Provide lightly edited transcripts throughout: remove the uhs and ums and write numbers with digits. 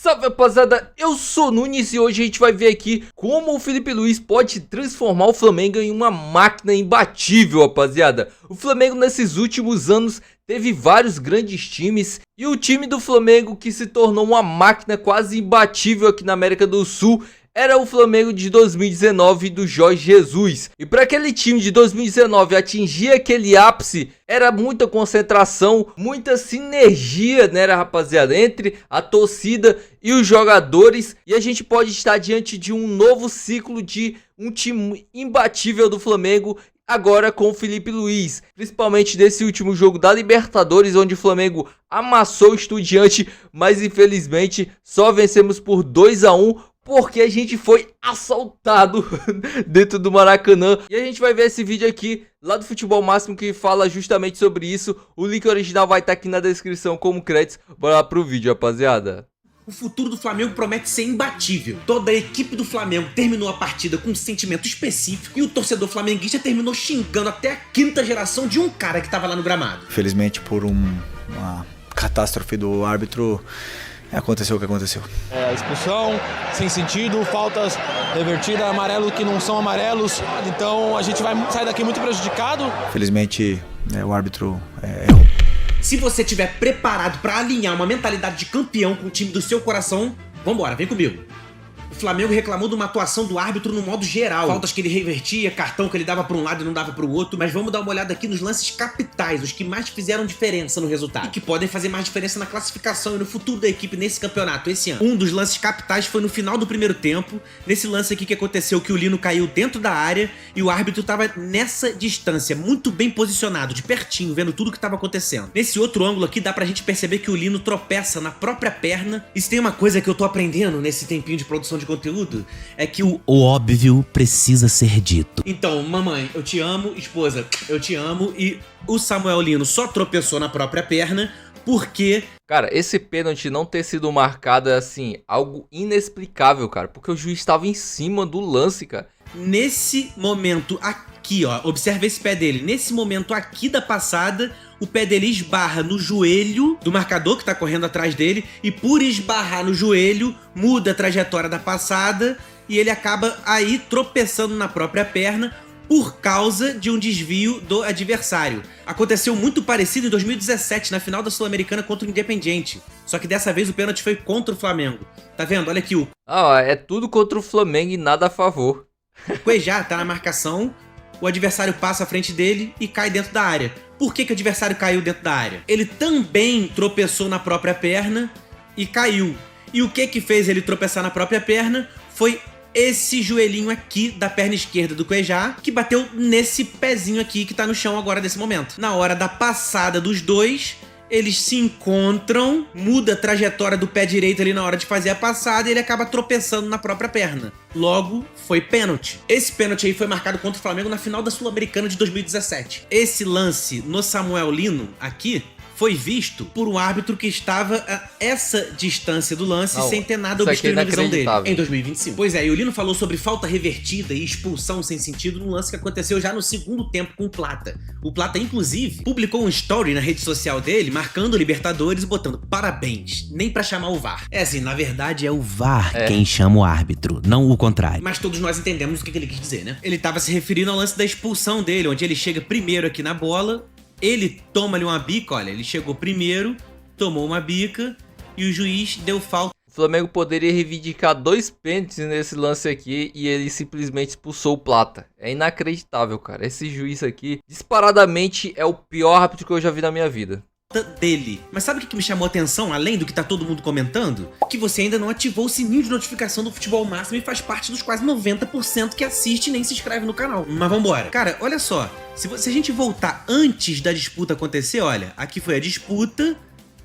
Salve rapaziada, eu sou o Nunes e hoje a gente vai ver aqui como o Felipe Luiz pode transformar o Flamengo em uma máquina imbatível, rapaziada. O Flamengo nesses últimos anos teve vários grandes times e o time do Flamengo que se tornou uma máquina quase imbatível aqui na América do Sul era o Flamengo de 2019 do Jorge Jesus. E para aquele time de 2019 atingir aquele ápice, era muita concentração, muita sinergia, né, rapaziada, entre a torcida e os jogadores. E a gente pode estar diante de um novo ciclo de um time imbatível do Flamengo, agora com o Felipe Luiz, principalmente desse último jogo da Libertadores, onde o Flamengo amassou o Estudiante, mas infelizmente só vencemos por 2-1. Porque a gente foi assaltado dentro do Maracanã. E a gente vai ver esse vídeo aqui lá do Futebol Máximo que fala justamente sobre isso. O link original vai estar aqui na descrição como créditos. Bora lá pro vídeo, rapaziada. O futuro do Flamengo promete ser imbatível. Toda a equipe do Flamengo terminou a partida com um sentimento específico e o torcedor flamenguista terminou xingando até a quinta geração de um cara que tava lá no gramado. Felizmente, por uma catástrofe do árbitro, aconteceu o que aconteceu. Expulsão, sem sentido, faltas revertidas, amarelo que não são amarelos. Então a gente vai sair daqui muito prejudicado. Felizmente, o árbitro errou. Se você estiver preparado para alinhar uma mentalidade de campeão com o time do seu coração, vambora, vem comigo. O Flamengo reclamou de uma atuação do árbitro no modo geral. Faltas que ele revertia, cartão que ele dava para um lado e não dava para o outro. Mas vamos dar uma olhada aqui nos lances capitais, os que mais fizeram diferença no resultado. E que podem fazer mais diferença na classificação e no futuro da equipe nesse campeonato, esse ano. Um dos lances capitais foi no final do primeiro tempo. Nesse lance aqui que aconteceu que o Lino caiu dentro da área e o árbitro estava nessa distância, muito bem posicionado, de pertinho, vendo tudo que estava acontecendo. Nesse outro ângulo aqui dá pra gente perceber que o Lino tropeça na própria perna. E se tem uma coisa que eu tô aprendendo nesse tempinho de produção de conteúdo, é que o óbvio precisa ser dito. Então, mamãe, eu te amo, esposa, eu te amo, e o Samuel Lino só tropeçou na própria perna porque... Cara, esse pênalti não ter sido marcado é assim, algo inexplicável, cara, porque o juiz estava em cima do lance, cara. Nesse momento aqui, ó, observa esse pé dele, nesse momento aqui da passada, o pé dele esbarra no joelho do marcador que tá correndo atrás dele e por esbarrar no joelho, muda a trajetória da passada e ele acaba aí tropeçando na própria perna por causa de um desvio do adversário. Aconteceu muito parecido em 2017, na final da Sul-Americana contra o Independiente. Só que dessa vez o pênalti foi contra o Flamengo. Tá vendo? Olha aqui o... É tudo contra o Flamengo e nada a favor. O Cuejá tá na marcação, o adversário passa à frente dele e cai dentro da área. Por que o adversário caiu dentro da área? Ele também tropeçou na própria perna e caiu. E o que fez ele tropeçar na própria perna foi esse joelhinho aqui da perna esquerda do Cuejá, que bateu nesse pezinho aqui que tá no chão agora nesse momento. Na hora da passada dos dois, eles se encontram, muda a trajetória do pé direito ali na hora de fazer a passada e ele acaba tropeçando na própria perna. Logo, foi pênalti. Esse pênalti aí foi marcado contra o Flamengo na final da Sul-Americana de 2017. Esse lance no Samuel Lino aqui foi visto por um árbitro que estava a essa distância do lance sem ter nada obstruindo a visão dele em 2025. Pois é, e o Lino falou sobre falta revertida e expulsão sem sentido num lance que aconteceu já no segundo tempo com o Plata. O Plata, inclusive, publicou um story na rede social dele, marcando o Libertadores e botando parabéns, nem pra chamar o VAR. É assim, na verdade é o VAR quem chama o árbitro, não o contrário. Mas todos nós entendemos o que ele quis dizer, né? Ele tava se referindo ao lance da expulsão dele, onde ele chega primeiro aqui na bola, ele toma ali uma bica, olha, ele chegou primeiro, tomou uma bica e o juiz deu falta. O Flamengo poderia reivindicar 2 pênaltis nesse lance aqui e ele simplesmente expulsou o Plata. É inacreditável, cara. Esse juiz aqui, disparadamente, é o pior árbitro que eu já vi na minha vida. Dele. Mas sabe o que me chamou a atenção, além do que tá todo mundo comentando? Que você ainda não ativou o sininho de notificação do Futebol Máximo e faz parte dos quase 90% que assiste e nem se inscreve no canal. Mas vambora. Cara, olha só. Se a gente voltar antes da disputa acontecer, olha, aqui foi a disputa,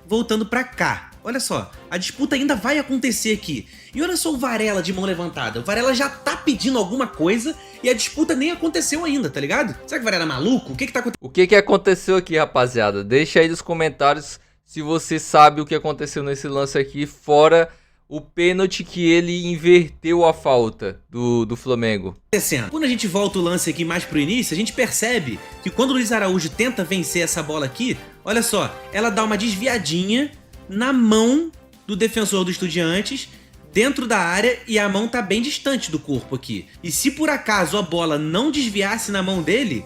voltando pra cá. Olha só, a disputa ainda vai acontecer aqui. E olha só o Varela de mão levantada. O Varela já tá pedindo alguma coisa e a disputa nem aconteceu ainda, tá ligado? Será que o Varela é maluco? O que tá acontecendo? O que aconteceu aqui, rapaziada? Deixa aí nos comentários se você sabe o que aconteceu nesse lance aqui, fora o pênalti que ele inverteu a falta do Flamengo. Quando a gente volta o lance aqui mais pro início, a gente percebe que quando o Luiz Araújo tenta vencer essa bola aqui, olha só, ela dá uma desviadinha na mão do defensor do Estudiantes dentro da área e a mão tá bem distante do corpo aqui. E se por acaso a bola não desviasse na mão dele,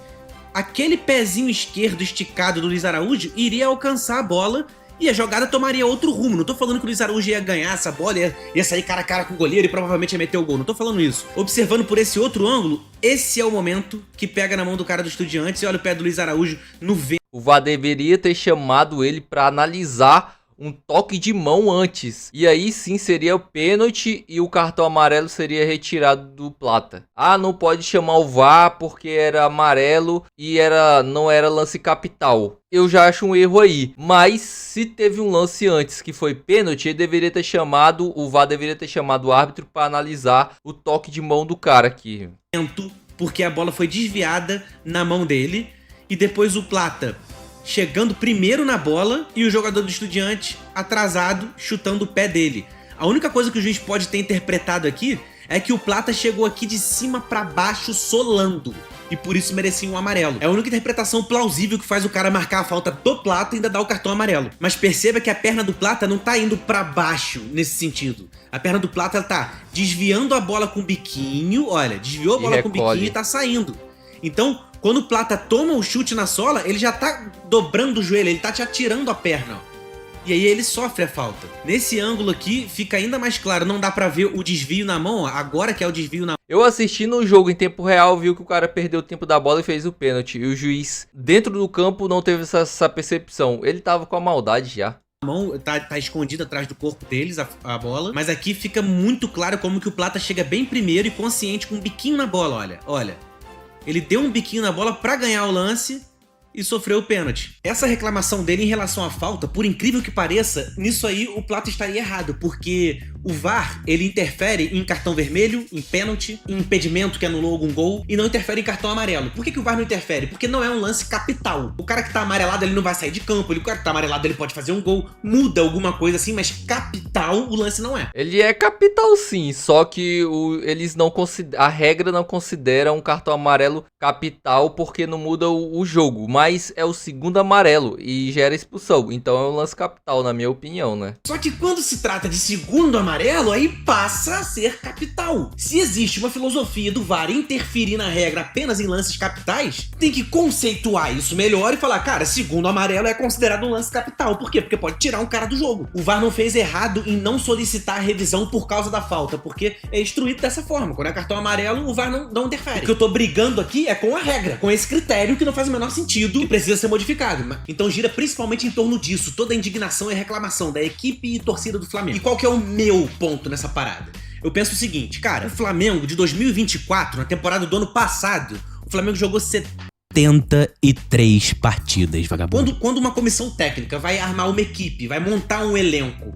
aquele pezinho esquerdo esticado do Luiz Araújo iria alcançar a bola e a jogada tomaria outro rumo. Não tô falando que o Luiz Araújo ia ganhar essa bola, ia sair cara a cara com o goleiro e provavelmente ia meter o gol. Não tô falando isso. Observando por esse outro ângulo, esse é o momento que pega na mão do cara do Estudiantes e olha o pé do Luiz Araújo no vento. O VAR deveria ter chamado ele para analisar um toque de mão antes. E aí sim seria o pênalti e o cartão amarelo seria retirado do Plata. Ah, não pode chamar o VAR porque era amarelo e não era lance capital. Eu já acho um erro aí. Mas se teve um lance antes que foi pênalti, ele deveria ter chamado, o VAR deveria ter chamado o árbitro para analisar o toque de mão do cara aqui. Porque a bola foi desviada na mão dele e depois o Plata chegando primeiro na bola e o jogador do Estudiante atrasado chutando o pé dele. A única coisa que o juiz pode ter interpretado aqui é que o Plata chegou aqui de cima pra baixo solando e por isso merecia um amarelo. É a única interpretação plausível que faz o cara marcar a falta do Plata e ainda dar o cartão amarelo. Mas perceba que a perna do Plata não tá indo pra baixo nesse sentido. A perna do Plata ela tá desviando a bola com o biquinho, olha, desviou a bola com o biquinho e tá saindo. Então, quando o Plata toma o chute na sola, ele já tá dobrando o joelho, ele tá te atirando a perna, ó. E aí ele sofre a falta. Nesse ângulo aqui, fica ainda mais claro, não dá pra ver o desvio na mão, ó, agora que é o desvio na mão. Eu assisti no jogo em tempo real, viu que o cara perdeu o tempo da bola e fez o pênalti. E o juiz, dentro do campo, não teve essa percepção. Ele tava com a maldade já. A mão tá escondida atrás do corpo deles, a bola. Mas aqui fica muito claro como que o Plata chega bem primeiro e consciente com um biquinho na bola, olha. Olha. Ele deu um biquinho na bola pra ganhar o lance e sofreu o pênalti. Essa reclamação dele em relação à falta, por incrível que pareça, nisso aí o Plata estaria errado, porque o VAR, ele interfere em cartão vermelho, em pênalti, em impedimento que anulou algum gol, e não interfere em cartão amarelo. Por que o VAR não interfere? Porque não é um lance capital. O cara que tá amarelado, ele não vai sair de campo, o cara que tá amarelado, ele pode fazer um gol, muda alguma coisa assim, mas capital o lance não é. Ele é capital sim, só que eles não a regra não considera um cartão amarelo capital porque não muda o jogo, mas é o segundo amarelo e gera expulsão, então é um lance capital na minha opinião, né? Só que quando se trata de segundo amarelo, aí passa a ser capital. Se existe uma filosofia do VAR interferir na regra apenas em lances capitais, tem que conceituar isso melhor e falar, cara, segundo amarelo é considerado um lance capital. Por quê? Porque pode tirar um cara do jogo. O VAR não fez errado em não solicitar a revisão por causa da falta, porque é instruído dessa forma. Quando é cartão amarelo, o VAR não interfere. O que eu tô brigando aqui é com a regra, com esse critério que não faz o menor sentido e precisa ser modificado. Então gira principalmente em torno disso, toda a indignação e reclamação da equipe e torcida do Flamengo. E qual que é o meu ponto nessa parada? Eu penso o seguinte, cara, o Flamengo de 2024, na temporada do ano passado, o Flamengo jogou 73 partidas, vagabundo. Quando uma comissão técnica vai armar uma equipe, vai montar um elenco,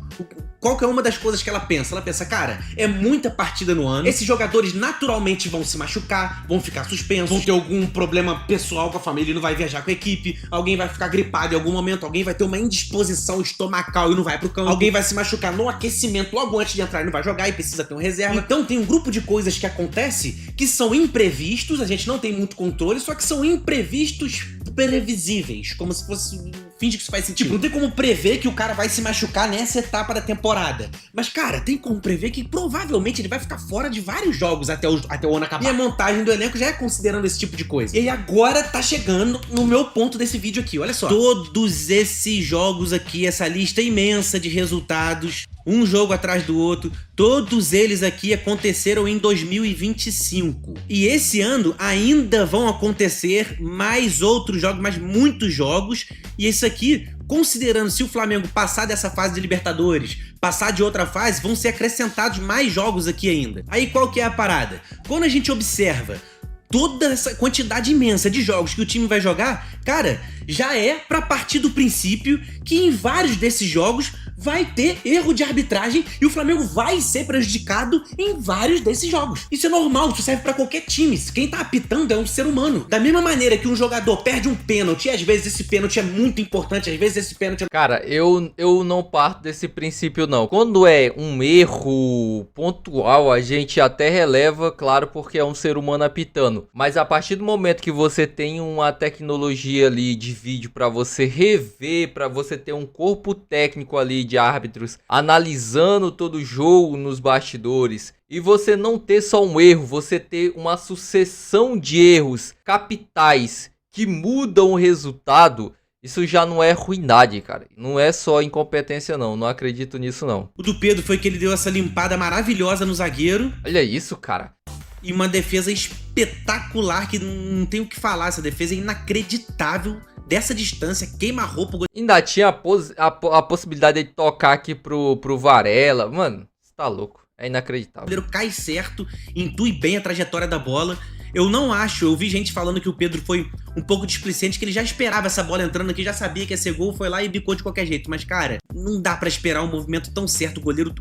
qual que é uma das coisas que ela pensa? Ela pensa, cara, é muita partida no ano, esses jogadores naturalmente vão se machucar, vão ficar suspensos, vão ter algum problema pessoal com a família e não vai viajar com a equipe, alguém vai ficar gripado em algum momento, alguém vai ter uma indisposição estomacal e não vai pro campo, alguém vai se machucar no aquecimento logo antes de entrar e não vai jogar e precisa ter um reserva. Então tem um grupo de coisas que acontece que são imprevistos, a gente não tem muito controle, só que são imprevistos previsíveis, como se fosse... Finge que isso faz sentido. Tipo, não tem como prever que o cara vai se machucar nessa etapa da temporada. Mas, cara, tem como prever que provavelmente ele vai ficar fora de vários jogos até o ano acabar. E a montagem do elenco já é considerando esse tipo de coisa. E agora tá chegando no meu ponto desse vídeo aqui, olha só. Todos esses jogos aqui, essa lista imensa de resultados, um jogo atrás do outro, todos eles aqui aconteceram em 2025. E esse ano ainda vão acontecer mais outros jogos, mais muitos jogos. E isso aqui, considerando se o Flamengo passar dessa fase de Libertadores, passar de outra fase, vão ser acrescentados mais jogos aqui ainda. Aí qual que é a parada? Quando a gente observa toda essa quantidade imensa de jogos que o time vai jogar, cara, já é pra partir do princípio que em vários desses jogos vai ter erro de arbitragem e o Flamengo vai ser prejudicado em vários desses jogos. Isso é normal, isso serve pra qualquer time. Quem tá apitando é um ser humano. Da mesma maneira que um jogador perde um pênalti, e às vezes esse pênalti é muito importante, às vezes esse pênalti é... Cara, eu não parto desse princípio não. Quando é um erro pontual, a gente até releva, claro, porque é um ser humano apitando. Mas a partir do momento que você tem uma tecnologia dia ali de vídeo para você rever, para você ter um corpo técnico ali de árbitros analisando todo o jogo nos bastidores, e você não ter só um erro, você ter uma sucessão de erros capitais que mudam o resultado, isso já não é ruindade, cara. Não é só incompetência, não. Não acredito nisso, não. O do Pedro foi que ele deu essa limpada maravilhosa no zagueiro. Olha isso, cara. E uma defesa espetacular, que não tem o que falar. Essa defesa é inacreditável. Dessa distância, queima-roupa. Ainda tinha a possibilidade de tocar aqui pro Varela. Mano, você tá louco. É inacreditável. O goleiro cai certo, intui bem a trajetória da bola. Eu não acho, eu vi gente falando que o Pedro foi um pouco displicente, que ele já esperava essa bola entrando aqui, já sabia que ia ser gol, foi lá e bicou de qualquer jeito. Mas, cara, não dá pra esperar um movimento tão certo. O goleiro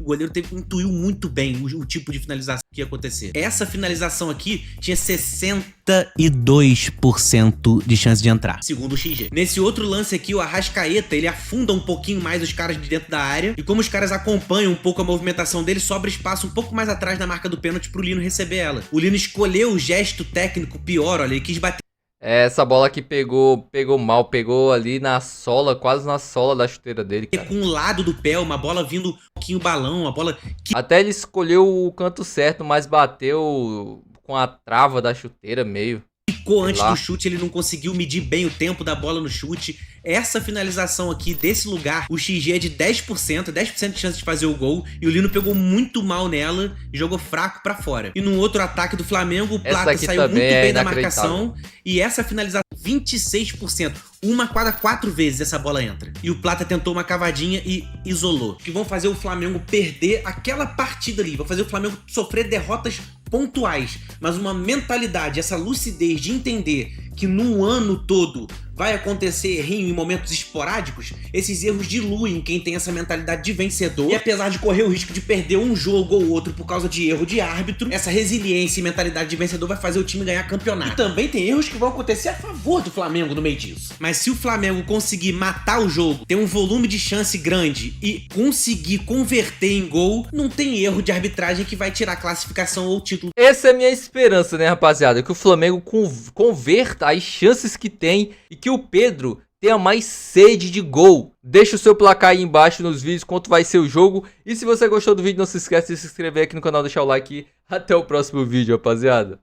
intuiu muito bem o tipo de finalização que ia acontecer. Essa finalização aqui tinha 62% de chance de entrar, segundo o XG. Nesse outro lance aqui, o Arrascaeta, ele afunda um pouquinho mais os caras de dentro da área, e como os caras acompanham um pouco a movimentação dele, sobra espaço um pouco mais atrás da marca do pênalti pro Lino receber ela. O Lino escolheu o gesto técnico pior, olha, ele quis bater. Essa bola aqui pegou mal, pegou ali na sola, quase na sola da chuteira dele, cara. Com o lado do pé, uma bola vindo um pouquinho balão, uma bola que... Até ele escolheu o canto certo, mas bateu com a trava da chuteira meio. Ficou antes do chute, ele não conseguiu medir bem o tempo da bola no chute. Essa finalização aqui, desse lugar, o XG é de 10%, 10% de chance de fazer o gol, e o Lino pegou muito mal nela e jogou fraco pra fora. E no outro ataque do Flamengo, o Plata saiu muito bem da marcação, e essa finalização, 26%. Uma cada 4 vezes essa bola entra. E o Plata tentou uma cavadinha e isolou. Que vão fazer o Flamengo perder aquela partida ali, vão fazer o Flamengo sofrer derrotas pontuais, mas uma mentalidade, essa lucidez de entender que num ano todo vai acontecer errinho em momentos esporádicos, esses erros diluem quem tem essa mentalidade de vencedor. E apesar de correr o risco de perder um jogo ou outro por causa de erro de árbitro, essa resiliência e mentalidade de vencedor vai fazer o time ganhar campeonato. E também tem erros que vão acontecer a favor do Flamengo no meio disso. Mas se o Flamengo conseguir matar o jogo, ter um volume de chance grande e conseguir converter em gol, não tem erro de arbitragem que vai tirar a classificação ou título. Essa é a minha esperança, né, rapaziada? Que o Flamengo converta as chances que tem e que o Pedro tenha mais sede de gol. Deixa o seu placar aí embaixo nos vídeos, quanto vai ser o jogo. E se você gostou do vídeo, não se esquece de se inscrever aqui no canal, deixar o like. Até o próximo vídeo, rapaziada.